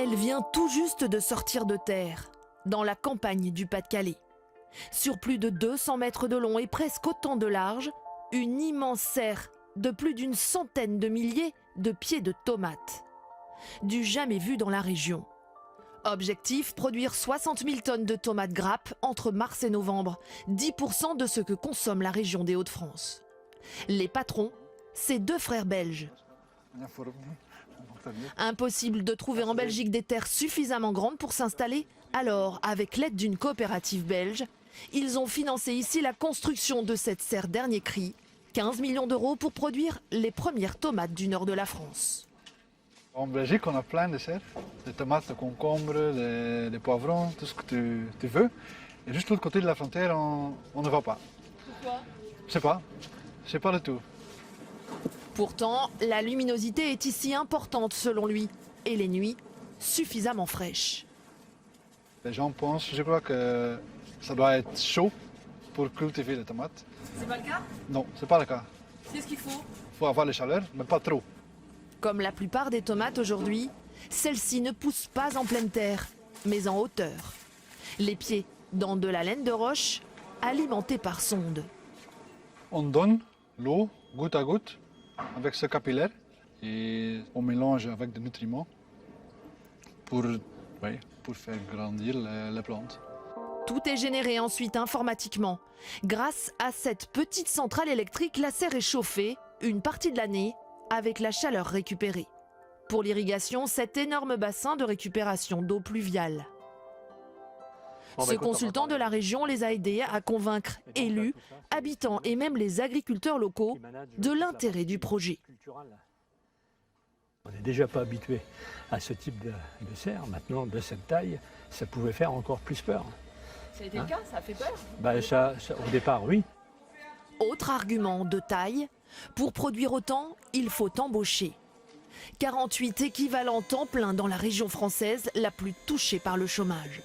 Elle vient tout juste de sortir de terre, dans la campagne du Pas-de-Calais. Sur plus de 200 mètres de long et presque autant de large, une immense serre de plus d'une centaine de milliers de pieds de tomates. Du jamais vu dans la région. Objectif, produire 60 000 tonnes de tomates grappes entre mars et novembre, 10% de ce que consomme la région des Hauts-de-France. Les patrons, ces deux frères belges. Impossible de trouver en Belgique des terres suffisamment grandes pour s'installer. Alors, avec l'aide d'une coopérative belge, ils ont financé ici la construction de cette serre dernier cri. 15 millions d'euros pour produire les premières tomates du nord de la France. En Belgique, on a plein de serres. Des tomates, des concombres, des poivrons, tout ce que tu veux. Et juste de l'autre côté de la frontière, on ne va pas. Pourquoi? Je sais pas. Je sais pas du tout. Pourtant, la luminosité est ici importante selon lui. Et les nuits, suffisamment fraîches. Les gens pensent, je crois que ça doit être chaud pour cultiver les tomates. C'est pas le cas? Non, c'est pas le cas. C'est ce qu'il faut. Il faut avoir la chaleur, mais pas trop. Comme la plupart des tomates aujourd'hui, celles-ci ne poussent pas en pleine terre, mais en hauteur. Les pieds dans de la laine de roche, alimentée par sonde. On donne l'eau goutte à goutte avec ce capillaire et on mélange avec des nutriments pour faire grandir les plantes. Tout est généré ensuite informatiquement. Grâce à cette petite centrale électrique, la serre est chauffée une partie de l'année avec la chaleur récupérée. Pour l'irrigation, cet énorme bassin de récupération d'eau pluviale. Ce consultant de la région les a aidés à convaincre élus, habitants et même les agriculteurs locaux de l'intérêt du projet. On n'est déjà pas habitué à ce type de serre. Maintenant, de cette taille, ça pouvait faire encore plus peur. Ça a été le cas? Ça a fait peur? Au départ, oui. Autre argument de taille, pour produire autant, il faut embaucher. 48 équivalents temps plein dans la région française la plus touchée par le chômage.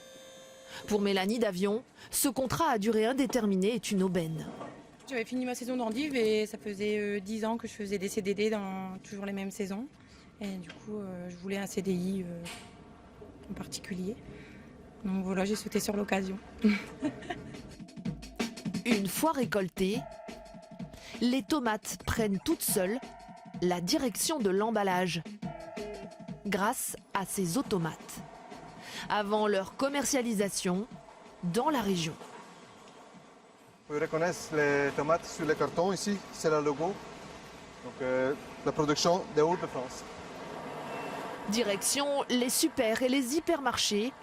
Pour Mélanie Davion, ce contrat à durée indéterminée est une aubaine. J'avais fini ma saison d'endive et ça faisait 10 ans que je faisais des CDD dans toujours les mêmes saisons. Et du coup, je voulais un CDI en particulier. Donc voilà, j'ai sauté sur l'occasion. Une fois récoltées, les tomates prennent toutes seules la direction de l'emballage grâce à ces automates. Avant leur commercialisation dans la région. Vous reconnaissez les tomates sur le carton ici, c'est le logo. Donc la production des Hauts-de-France. Direction les super et les hypermarchés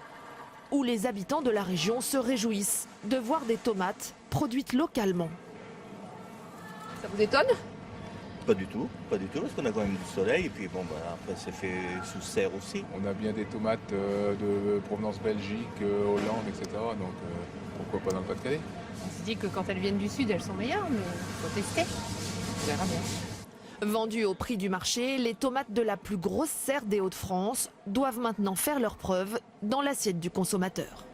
où les habitants de la région se réjouissent de voir des tomates produites localement. Ça vous étonne? Pas du tout, parce qu'on a quand même du soleil et puis bon, après c'est fait sous serre aussi. On a bien des tomates de provenance Belgique, Hollande, etc. Donc pourquoi pas dans le Pas-de-Calais? On se dit que quand elles viennent du sud, elles sont meilleures, mais il faut tester. On verra bien. Vendues au prix du marché, les tomates de la plus grosse serre des Hauts-de-France doivent maintenant faire leurs preuves dans l'assiette du consommateur.